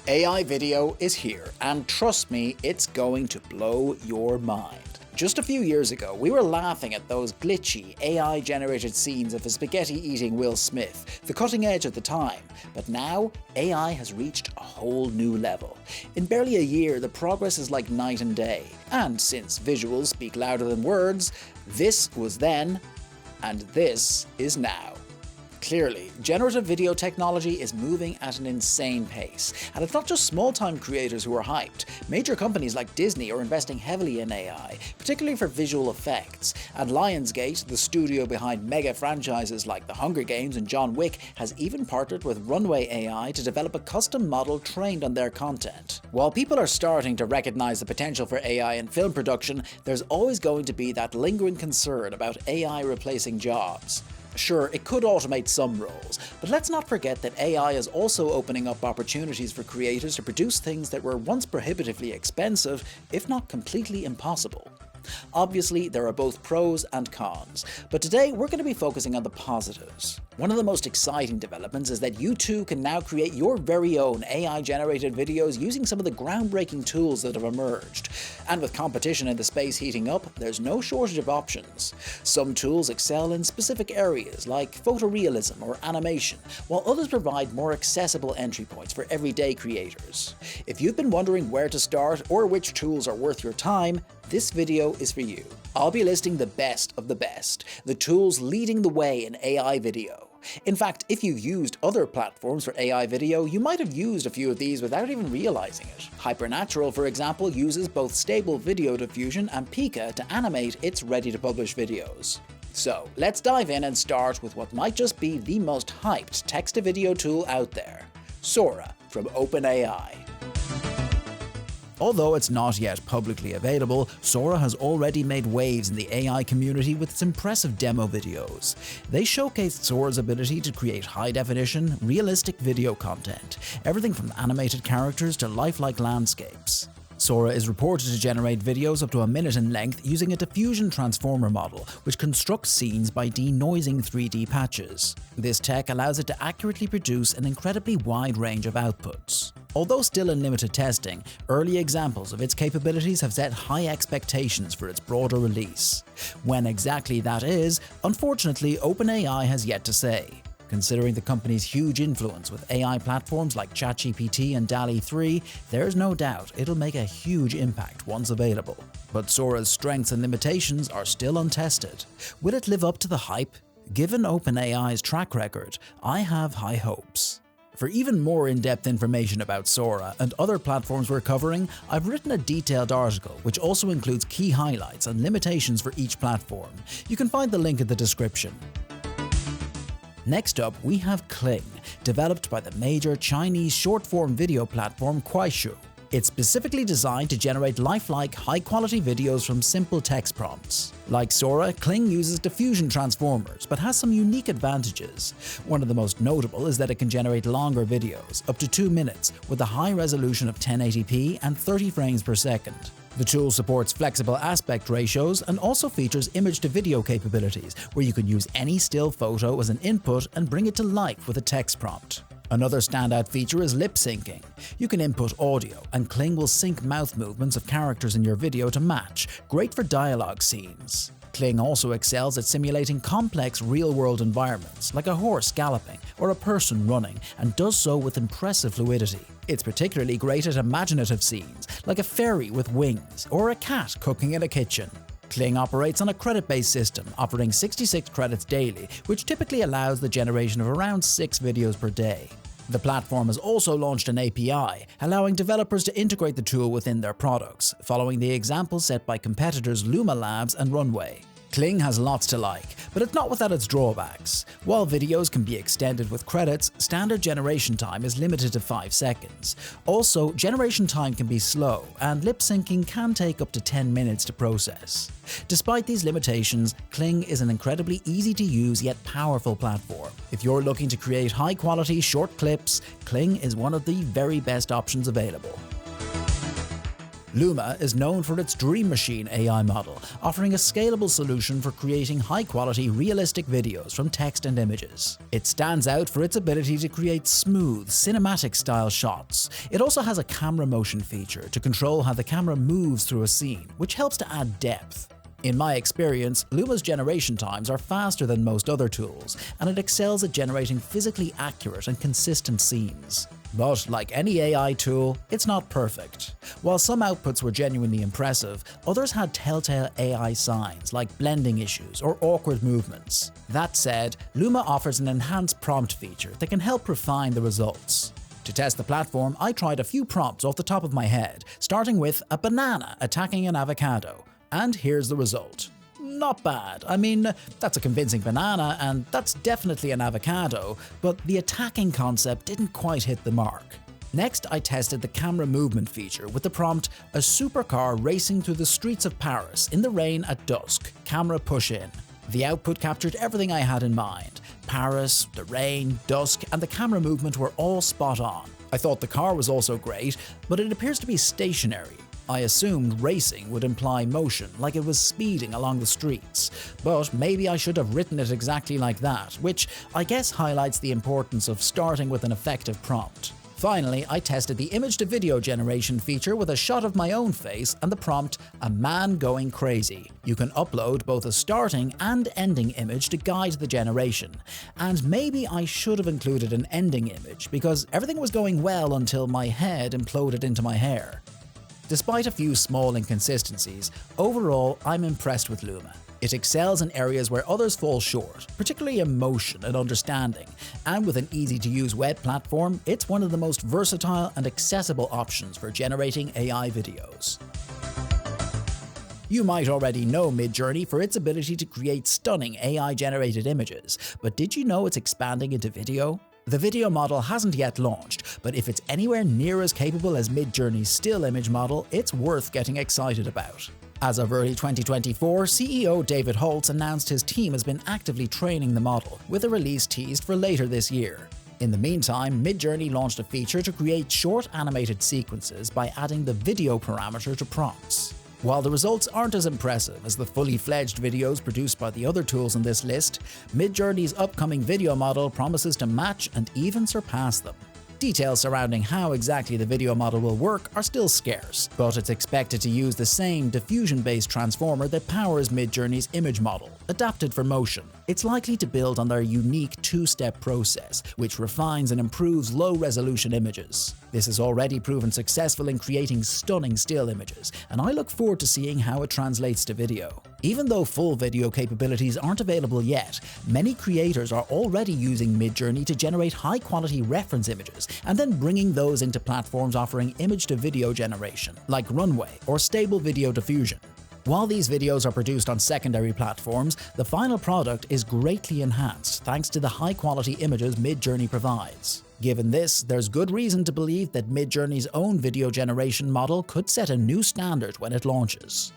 AI video is here, and trust me, it's going to blow your mind. Just a few years ago, we were laughing at those glitchy, AI-generated scenes of a spaghetti-eating Will Smith, the cutting edge at the time, but now AI has reached a whole new level. In barely a year, the progress is like night and day, and since visuals speak louder than words, this was then, and this is now. Clearly, generative video technology is moving at an insane pace, and it's not just small-time creators who are hyped. Major companies like Disney are investing heavily in AI, particularly for visual effects, and Lionsgate, the studio behind mega franchises like The Hunger Games and John Wick, has even partnered with Runway AI to develop a custom model trained on their content. While people are starting to recognize the potential for AI in film production, there's always going to be that lingering concern about AI replacing jobs. Sure, it could automate some roles, but let's not forget that AI is also opening up opportunities for creators to produce things that were once prohibitively expensive, if not completely impossible. Obviously, there are both pros and cons, but today we're going to be focusing on the positives. One of the most exciting developments is that you too can now create your very own AI-generated videos using some of the groundbreaking tools that have emerged. And with competition in the space heating up, there's no shortage of options. Some tools excel in specific areas like photorealism or animation, while others provide more accessible entry points for everyday creators. If you've been wondering where to start or which tools are worth your time, this video is for you. I'll be listing the best of the best, the tools leading the way in AI video. In fact, if you've used other platforms for AI video, you might have used a few of these without even realizing it. Hypernatural, for example, uses both stable video diffusion and Pika to animate its ready-to-publish videos. So, let's dive in and start with what might just be the most hyped text-to-video tool out there, Sora from OpenAI. Although it's not yet publicly available, Sora has already made waves in the AI community with its impressive demo videos. They showcased Sora's ability to create high-definition, realistic video content, everything from animated characters to lifelike landscapes. Sora is reported to generate videos up to a minute in length using a diffusion transformer model, which constructs scenes by denoising 3D patches. This tech allows it to accurately produce an incredibly wide range of outputs. Although still in limited testing, early examples of its capabilities have set high expectations for its broader release. When exactly that is, unfortunately, OpenAI has yet to say. Considering the company's huge influence with AI platforms like ChatGPT and DALL-E 3, there's no doubt it'll make a huge impact once available. But Sora's strengths and limitations are still untested. Will it live up to the hype? Given OpenAI's track record, I have high hopes. For even more in-depth information about Sora and other platforms we're covering, I've written a detailed article which also includes key highlights and limitations for each platform. You can find the link in the description. Next up, we have Kling, developed by the major Chinese short-form video platform Kuaishou. It's specifically designed to generate lifelike, high-quality videos from simple text prompts. Like Sora, Kling uses diffusion transformers, but has some unique advantages. One of the most notable is that it can generate longer videos, up to 2 minutes, with a high resolution of 1080p and 30 frames per second. The tool supports flexible aspect ratios and also features image-to-video capabilities, where you can use any still photo as an input and bring it to life with a text prompt. Another standout feature is lip syncing. You can input audio, and Kling will sync mouth movements of characters in your video to match, great for dialogue scenes. Kling also excels at simulating complex real-world environments, like a horse galloping or a person running, and does so with impressive fluidity. It's particularly great at imaginative scenes, like a fairy with wings or a cat cooking in a kitchen. Kling operates on a credit-based system, offering 66 credits daily, which typically allows the generation of around 6 videos per day. The platform has also launched an API, allowing developers to integrate the tool within their products, following the example set by competitors Luma Labs and Runway. Kling has lots to like, but it's not without its drawbacks. While videos can be extended with credits, standard generation time is limited to 5 seconds. Also, generation time can be slow, and lip syncing can take up to 10 minutes to process. Despite these limitations, Kling is an incredibly easy-to-use yet powerful platform. If you're looking to create high-quality short clips, Kling is one of the very best options available. Luma is known for its Dream Machine AI model, offering a scalable solution for creating high-quality, realistic videos from text and images. It stands out for its ability to create smooth, cinematic-style shots. It also has a camera motion feature to control how the camera moves through a scene, which helps to add depth. In my experience, Luma's generation times are faster than most other tools, and it excels at generating physically accurate and consistent scenes. But like any AI tool, it's not perfect. While some outputs were genuinely impressive, others had telltale AI signs like blending issues or awkward movements. That said, Luma offers an enhanced prompt feature that can help refine the results. To test the platform, I tried a few prompts off the top of my head, starting with a banana attacking an avocado. And here's the result. Not bad. I mean, that's a convincing banana, and that's definitely an avocado, but the attacking concept didn't quite hit the mark. Next, I tested the camera movement feature with the prompt, a supercar racing through the streets of Paris in the rain at dusk, camera push in. The output captured everything I had in mind. Paris, the rain, dusk, and the camera movement were all spot on. I thought the car was also great, but it appears to be stationary. I assumed racing would imply motion, like it was speeding along the streets, but maybe I should have written it exactly like that, which I guess highlights the importance of starting with an effective prompt. Finally, I tested the image-to-video generation feature with a shot of my own face and the prompt, a man going crazy. You can upload both a starting and ending image to guide the generation, and maybe I should have included an ending image because everything was going well until my head imploded into my hair. Despite a few small inconsistencies, overall I'm impressed with Luma. It excels in areas where others fall short, particularly in motion and understanding, and with an easy-to-use web platform, it's one of the most versatile and accessible options for generating AI videos. You might already know MidJourney for its ability to create stunning AI-generated images, but did you know it's expanding into video? The video model hasn't yet launched, but if it's anywhere near as capable as MidJourney's still image model, it's worth getting excited about. As of early 2024, CEO David Holtz announced his team has been actively training the model, with a release teased for later this year. In the meantime, MidJourney launched a feature to create short animated sequences by adding the video parameter to prompts. While the results aren't as impressive as the fully fledged videos produced by the other tools on this list, MidJourney's upcoming video model promises to match and even surpass them. Details surrounding how exactly the video model will work are still scarce, but it's expected to use the same diffusion-based transformer that powers MidJourney's image model, adapted for motion. It's likely to build on their unique two-step process, which refines and improves low-resolution images. This has already proven successful in creating stunning still images, and I look forward to seeing how it translates to video. Even though full video capabilities aren't available yet, many creators are already using MidJourney to generate high-quality reference images and then bringing those into platforms offering image-to-video generation, like Runway or Stable Video Diffusion. While these videos are produced on secondary platforms, the final product is greatly enhanced thanks to the high-quality images MidJourney provides. Given this, there's good reason to believe that MidJourney's own video generation model could set a new standard when it launches.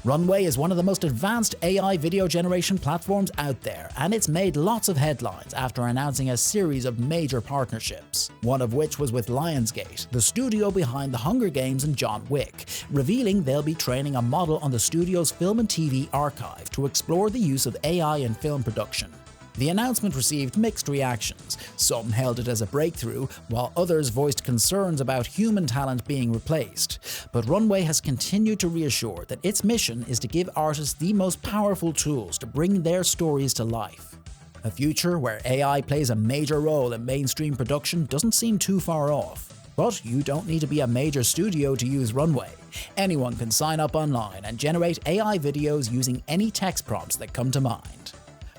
Runway is one of the most advanced AI video generation platforms out there, and it's made lots of headlines after announcing a series of major partnerships, one of which was with Lionsgate, the studio behind The Hunger Games and John Wick, revealing they'll be training a model on the studio's film and TV archive to explore the use of AI in film production. The announcement received mixed reactions. Some hailed it as a breakthrough, while others voiced concerns about human talent being replaced. But Runway has continued to reassure that its mission is to give artists the most powerful tools to bring their stories to life. A future where AI plays a major role in mainstream production doesn't seem too far off. But you don't need to be a major studio to use Runway. Anyone can sign up online and generate AI videos using any text prompts that come to mind.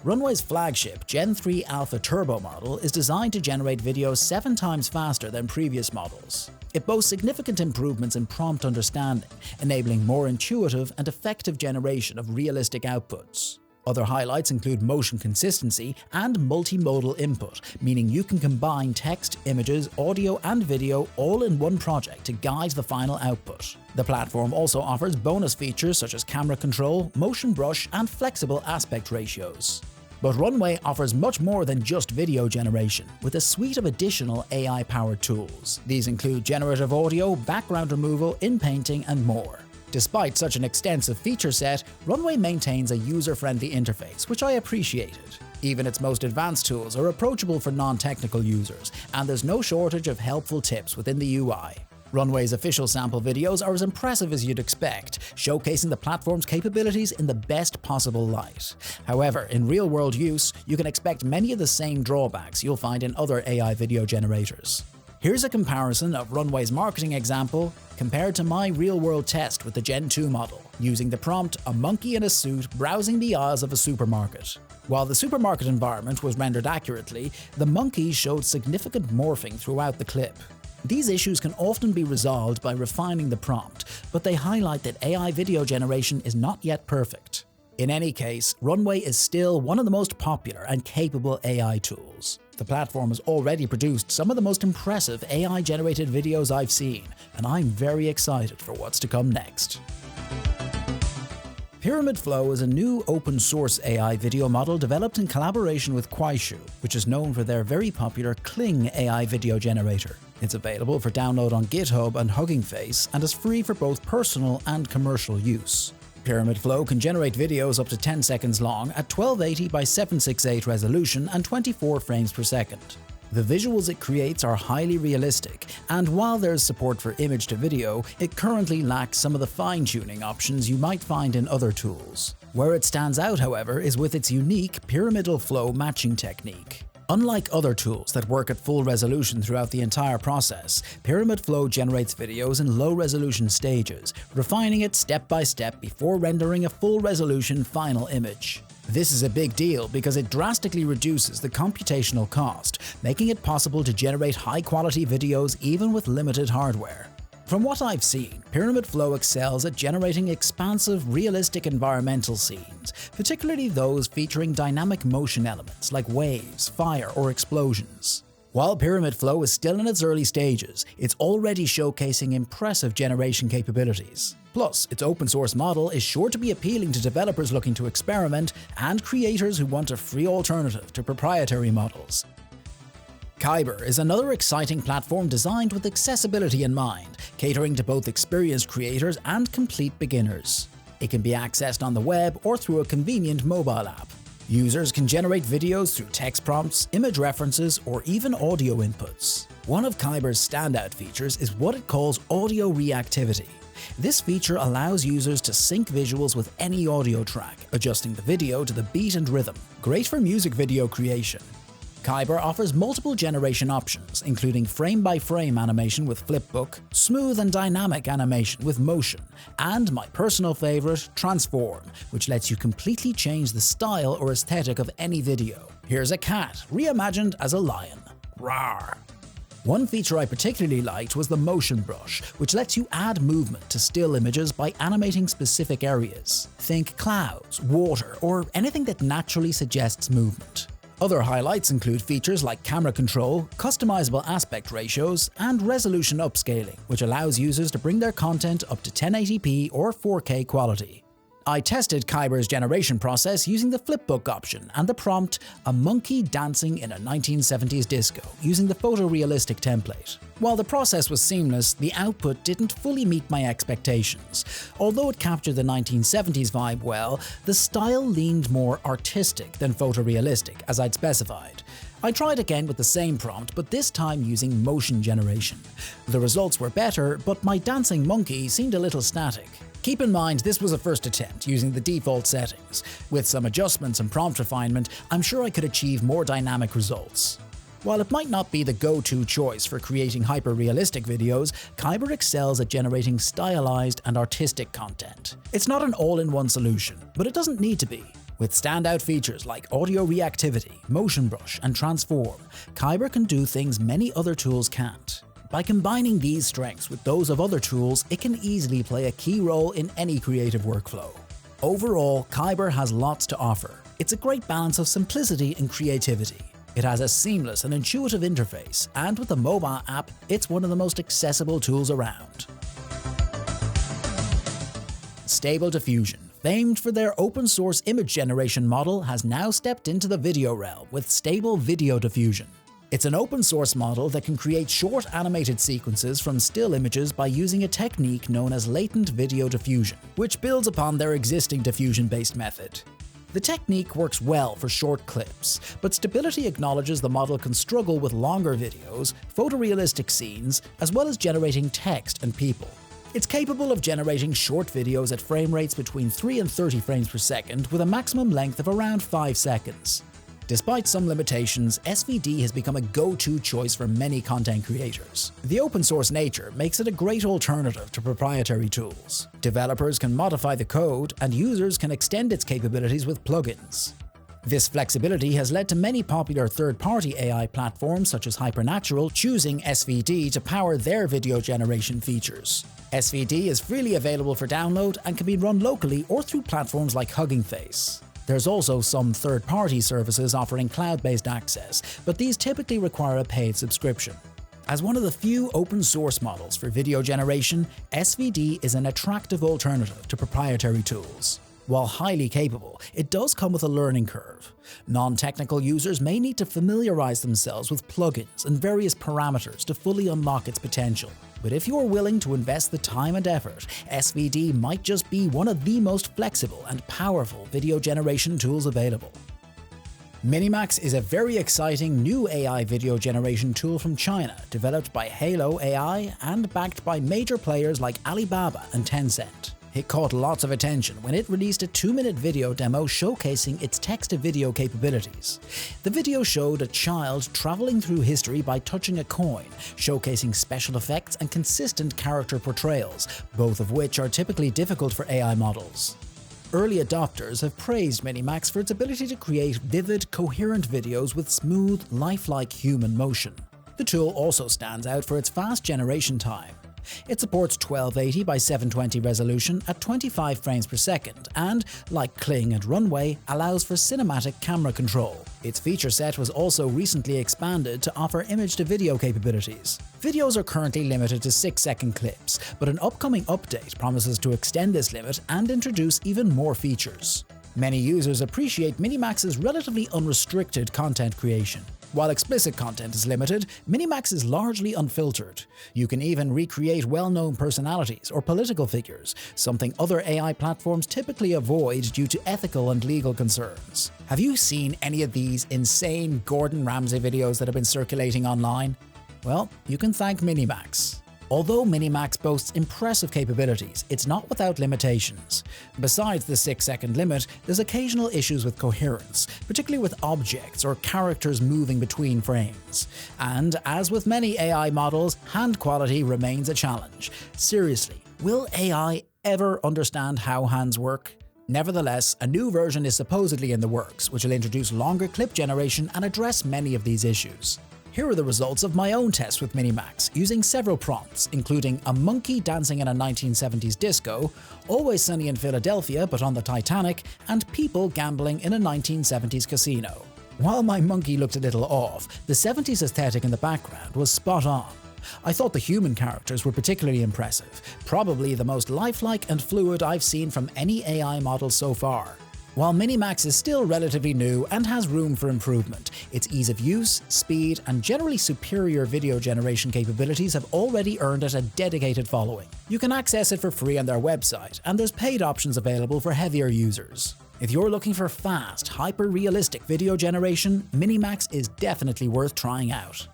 Runway's flagship Gen 3 Alpha Turbo model is designed to generate videos 7 times faster than previous models. It boasts significant improvements in prompt understanding, enabling more intuitive and effective generation of realistic outputs. Other highlights include motion consistency and multimodal input, meaning you can combine text, images, audio, and video all in one project to guide the final output. The platform also offers bonus features such as camera control, motion brush, and flexible aspect ratios. But Runway offers much more than just video generation, with a suite of additional AI-powered tools. These include generative audio, background removal, in-painting, and more. Despite such an extensive feature set, Runway maintains a user-friendly interface, which I appreciated. Even its most advanced tools are approachable for non-technical users, and there's no shortage of helpful tips within the UI. Runway's official sample videos are as impressive as you'd expect, showcasing the platform's capabilities in the best possible light. However, in real-world use, you can expect many of the same drawbacks you'll find in other AI video generators. Here's a comparison of Runway's marketing example compared to my real-world test with the Gen 2 model, using the prompt "a monkey in a suit browsing the aisles of a supermarket." While the supermarket environment was rendered accurately, the monkey showed significant morphing throughout the clip. These issues can often be resolved by refining the prompt, but they highlight that AI video generation is not yet perfect. In any case, Runway is still one of the most popular and capable AI tools. The platform has already produced some of the most impressive AI-generated videos I've seen, and I'm very excited for what's to come next. Pyramid Flow is a new open-source AI video model developed in collaboration with Kuaishou, which is known for their very popular Kling AI video generator. It's available for download on GitHub and Hugging Face, and is free for both personal and commercial use. Pyramid Flow can generate videos up to 10 seconds long at 1280 by 768 resolution and 24 frames per second. The visuals it creates are highly realistic, and while there's support for image to video, it currently lacks some of the fine-tuning options you might find in other tools. Where it stands out, however, is with its unique pyramidal flow matching technique. Unlike other tools that work at full resolution throughout the entire process, Pyramid Flow generates videos in low-resolution stages, refining it step by step before rendering a full-resolution final image. This is a big deal because it drastically reduces the computational cost, making it possible to generate high-quality videos even with limited hardware. From what I've seen, Pyramid Flow excels at generating expansive, realistic environmental scenes, particularly those featuring dynamic motion elements like waves, fire, or explosions. While Pyramid Flow is still in its early stages, it's already showcasing impressive generation capabilities. Plus, its open-source model is sure to be appealing to developers looking to experiment and creators who want a free alternative to proprietary models. Kaiber is another exciting platform designed with accessibility in mind, catering to both experienced creators and complete beginners. It can be accessed on the web or through a convenient mobile app. Users can generate videos through text prompts, image references, or even audio inputs. One of Kaiber's standout features is what it calls audio reactivity. This feature allows users to sync visuals with any audio track, adjusting the video to the beat and rhythm. Great for music video creation. Kaiber offers multiple generation options, including frame-by-frame animation with flipbook, smooth and dynamic animation with motion, and my personal favorite, transform, which lets you completely change the style or aesthetic of any video. Here's a cat, reimagined as a lion. Rawr! One feature I particularly liked was the motion brush, which lets you add movement to still images by animating specific areas. Think clouds, water, or anything that naturally suggests movement. Other highlights include features like camera control, customizable aspect ratios, and resolution upscaling, which allows users to bring their content up to 1080p or 4K quality. I tested Kaiber's generation process using the flipbook option and the prompt, "a monkey dancing in a 1970s disco," using the photorealistic template. While the process was seamless, the output didn't fully meet my expectations. Although it captured the 1970s vibe well, the style leaned more artistic than photorealistic, as I'd specified. I tried again with the same prompt, but this time using motion generation. The results were better, but my dancing monkey seemed a little static. Keep in mind, this was a first attempt using the default settings. With some adjustments and prompt refinement, I'm sure I could achieve more dynamic results. While it might not be the go-to choice for creating hyper-realistic videos, Kaiber excels at generating stylized and artistic content. It's not an all-in-one solution, but it doesn't need to be. With standout features like audio reactivity, motion brush, and transform, Kaiber can do things many other tools can't. By combining these strengths with those of other tools, it can easily play a key role in any creative workflow. Overall, Kaiber has lots to offer. It's a great balance of simplicity and creativity. It has a seamless and intuitive interface, and with the mobile app, it's one of the most accessible tools around. Stable Diffusion, famed for their open source image generation model, has now stepped into the video realm with stable video diffusion. It's an open source model that can create short animated sequences from still images by using a technique known as latent video diffusion, which builds upon their existing diffusion-based method. The technique works well for short clips, but stability acknowledges the model can struggle with longer videos, photorealistic scenes, as well as generating text and people. It's capable of generating short videos at frame rates between 3 and 30 frames per second with a maximum length of around 5 seconds. Despite some limitations, SVD has become a go-to choice for many content creators. The open-source nature makes it a great alternative to proprietary tools. Developers can modify the code, and users can extend its capabilities with plugins. This flexibility has led to many popular third-party AI platforms such as Hypernatural choosing SVD to power their video generation features. SVD is freely available for download and can be run locally or through platforms like Hugging Face. There's also some third-party services offering cloud-based access, but these typically require a paid subscription. As one of the few open-source models for video generation, SVD is an attractive alternative to proprietary tools. While highly capable, it does come with a learning curve. Non-technical users may need to familiarize themselves with plugins and various parameters to fully unlock its potential. But if you're willing to invest the time and effort, SVD might just be one of the most flexible and powerful video generation tools available. MiniMax is a very exciting new AI video generation tool from China, developed by Halo AI and backed by major players like Alibaba and Tencent. It caught lots of attention when it released a 2-minute video demo showcasing its text-to-video capabilities. The video showed a child traveling through history by touching a coin, showcasing special effects and consistent character portrayals, both of which are typically difficult for AI models. Early adopters have praised MiniMax for its ability to create vivid, coherent videos with smooth, lifelike human motion. The tool also stands out for its fast generation time. It supports 1280 by 720 resolution at 25 frames per second and, like Kling and Runway, allows for cinematic camera control. Its feature set was also recently expanded to offer image-to-video capabilities. Videos are currently limited to 6-second clips, but an upcoming update promises to extend this limit and introduce even more features. Many users appreciate MiniMax's relatively unrestricted content creation. While explicit content is limited, MiniMax is largely unfiltered. You can even recreate well-known personalities or political figures, something other AI platforms typically avoid due to ethical and legal concerns. Have you seen any of these insane Gordon Ramsay videos that have been circulating online? Well, you can thank MiniMax. Although MiniMax boasts impressive capabilities, it's not without limitations. Besides the 6-second limit, there's occasional issues with coherence, particularly with objects or characters moving between frames. And as with many AI models, hand quality remains a challenge. Seriously, will AI ever understand how hands work? Nevertheless, a new version is supposedly in the works, which will introduce longer clip generation and address many of these issues. Here are the results of my own test with MiniMax, using several prompts, including a monkey dancing in a 1970s disco, Always Sunny in Philadelphia but on the Titanic, and people gambling in a 1970s casino. While my monkey looked a little off, the 70s aesthetic in the background was spot on. I thought the human characters were particularly impressive, probably the most lifelike and fluid I've seen from any AI model so far. While MiniMax is still relatively new and has room for improvement, its ease of use, speed, and generally superior video generation capabilities have already earned it a dedicated following. You can access it for free on their website, and there's paid options available for heavier users. If you're looking for fast, hyper-realistic video generation, MiniMax is definitely worth trying out.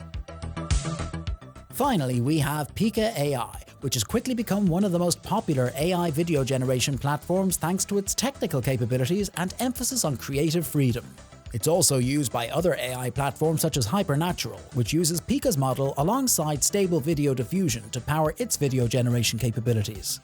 Finally, we have Pika AI, which has quickly become one of the most popular AI video generation platforms thanks to its technical capabilities and emphasis on creative freedom. It's also used by other AI platforms such as Hypernatural, which uses Pika's model alongside stable video diffusion to power its video generation capabilities.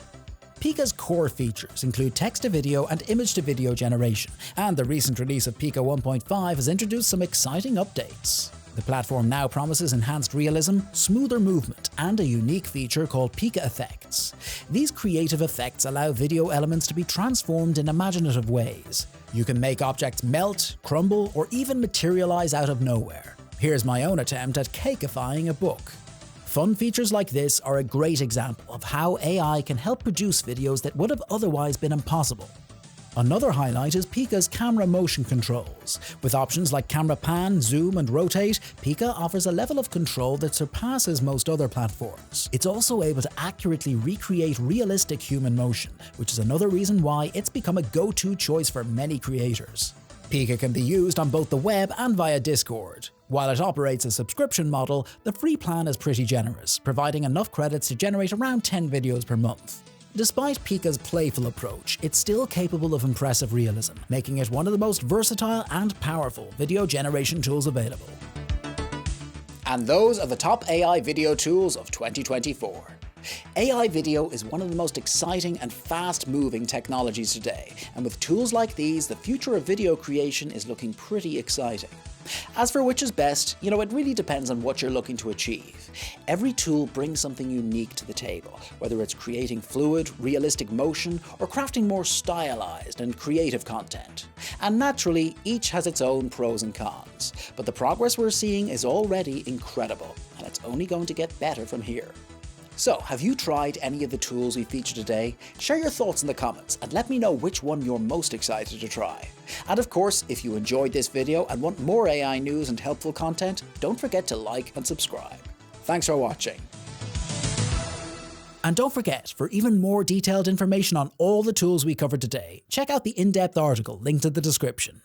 Pika's core features include text-to-video and image-to-video generation, and the recent release of Pika 1.5 has introduced some exciting updates. The platform now promises enhanced realism, smoother movement, and a unique feature called Pika Effects. These creative effects allow video elements to be transformed in imaginative ways. You can make objects melt, crumble, or even materialize out of nowhere. Here's my own attempt at cakeifying a book. Fun features like this are a great example of how AI can help produce videos that would have otherwise been impossible. Another highlight is Pika's camera motion controls. With options like camera pan, zoom, and rotate, Pika offers a level of control that surpasses most other platforms. It's also able to accurately recreate realistic human motion, which is another reason why it's become a go-to choice for many creators. Pika can be used on both the web and via Discord. While it operates a subscription model, the free plan is pretty generous, providing enough credits to generate around 10 videos per month. Despite Pika's playful approach, it's still capable of impressive realism, making it one of the most versatile and powerful video generation tools available. And those are the top AI video tools of 2024. AI video is one of the most exciting and fast-moving technologies today, and with tools like these, the future of video creation is looking pretty exciting. As for which is best, it really depends on what you're looking to achieve. Every tool brings something unique to the table, whether it's creating fluid, realistic motion, or crafting more stylized and creative content. And naturally, each has its own pros and cons, but the progress we're seeing is already incredible, and it's only going to get better from here. So, have you tried any of the tools we featured today? Share your thoughts in the comments and let me know which one you're most excited to try. And of course, if you enjoyed this video and want more AI news and helpful content, don't forget to like and subscribe. Thanks for watching. And don't forget, for even more detailed information on all the tools we covered today, check out the in-depth article linked in the description.